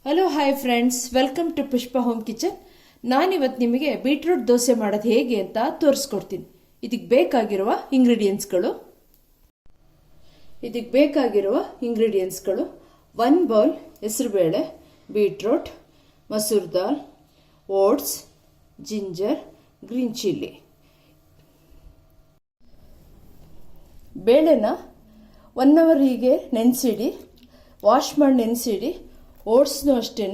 Hello hi friends, welcome to Pushpa home kitchen. ನಾನಿವತ್ತು ನಿಮಗೆ beetroot dosa ಮಾಡೋದು ಹೇಗೆ ಅಂತ ತೋರಿಸ್ಕೊಡ್ತೀನಿ. ಇದಕ್ಕೆ ಬೇಕಾಗಿರುವ ಇಂಗ್ರೀಡಿಯೆಂಟ್ಸ್ಗಳು 1 ಬೌಲ್ ಹೆಸರುಬೇಳೆ, ಬೀಟ್ರೂಟ್, ಮಸೂರ್ ದಾಲ್, ಓಟ್ಸ್, ಜಿಂಜರ್, ಗ್ರೀನ್ ಚಿಲ್ಲಿ. ಬೇಳೆನ 1 ಅವರ್ ಹೀಗೆ ನೆನೆಸಿಡಿ, ವಾಶ್ ಮಾಡಿ ನೆನೆಸಿಡಿ. ಓಟ್ಸ್ನೂ ಅಷ್ಟೇ.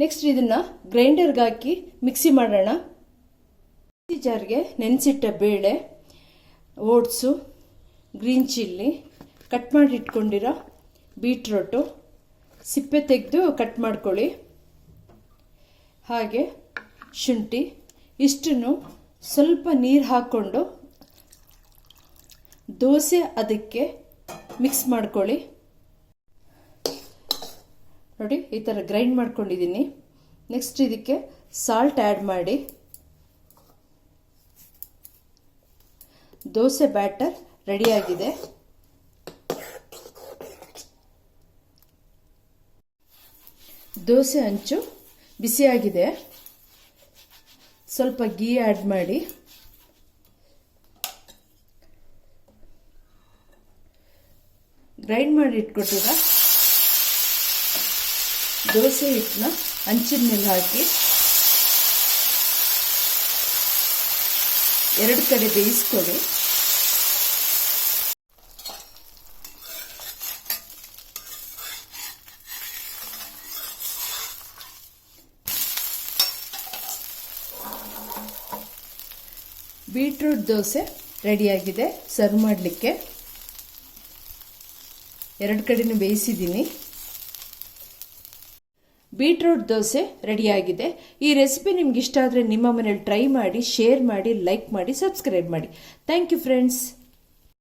ನೆಕ್ಸ್ಟ್ ಇದನ್ನು ಗ್ರೈಂಡರ್ಗೆ ಹಾಕಿ ಮಿಕ್ಸಿ ಮಾಡೋಣ. ಮಿಕ್ಸಿ ಜಾರ್ಗೆ ನೆನೆಸಿಟ್ಟ ಬೇಳೆ, ಓಟ್ಸು, ಗ್ರೀನ್ ಚಿಲ್ಲಿ, ಕಟ್ ಮಾಡಿ ಇಟ್ಕೊಂಡಿರೋ ಬೀಟ್ರೋಟು, ಸಿಪ್ಪೆ ತೆಗೆದು ಕಟ್ ಮಾಡ್ಕೊಳ್ಳಿ, ಹಾಗೆ ಶುಂಠಿ ಇಷ್ಟನ್ನು ಸ್ವಲ್ಪ ನೀರು ಹಾಕ್ಕೊಂಡು ದೋಸೆ ಅದಕ್ಕೆ ಮಿಕ್ಸ್ ಮಾಡ್ಕೊಳ್ಳಿ. ನೋಡಿ, ಈ ಥರ ಗ್ರೈಂಡ್ ಮಾಡ್ಕೊಂಡಿದ್ದೀನಿ. ನೆಕ್ಸ್ಟ್ ಇದಕ್ಕೆ ಸಾಲ್ಟ್ ಆ್ಯಡ್ ಮಾಡಿ. ದೋಸೆ ಬ್ಯಾಟರ್ ರೆಡಿಯಾಗಿದೆ. ದೋಸೆ ಹಂಚು ಬಿಸಿಯಾಗಿದೆ. ಸ್ವಲ್ಪ ಗೀ ಆ್ಯಡ್ ಮಾಡಿ ಗ್ರೈಂಡ್ ಮಾಡಿ ಇಟ್ಕೊಟ್ಟಿರ ದೋಸೆ ಹಿಟ್ಟನ್ನ ಹಂಚಿನ ಮೇಲೆ ಹಾಕಿ 2 ಕಡೆ ಬೇಯಿಸ್ಕೊಳ್ಳಿ. ಬೀಟ್ರೂಟ್ ದೋಸೆ ರೆಡಿಯಾಗಿದೆ ಸರ್ವ್ ಮಾಡಲಿಕ್ಕೆ. 2 ಕಡೆನೂ ಬೇಯಿಸಿದ್ದೀನಿ. ಬೀಟ್ರೂಟ್ ದೋಸೆ ರೆಡಿಯಾಗಿದೆ. ಈ ರೆಸಿಪಿ ನಿಮ್ಗೆ ಇಷ್ಟ ಆದರೆ ನಿಮ್ಮ ಮನೇಲಿ ಟ್ರೈ ಮಾಡಿ, ಶೇರ್ ಮಾಡಿ, ಲೈಕ್ ಮಾಡಿ, ಸಬ್ಸ್ಕ್ರೈಬ್ ಮಾಡಿ. Thank you friends.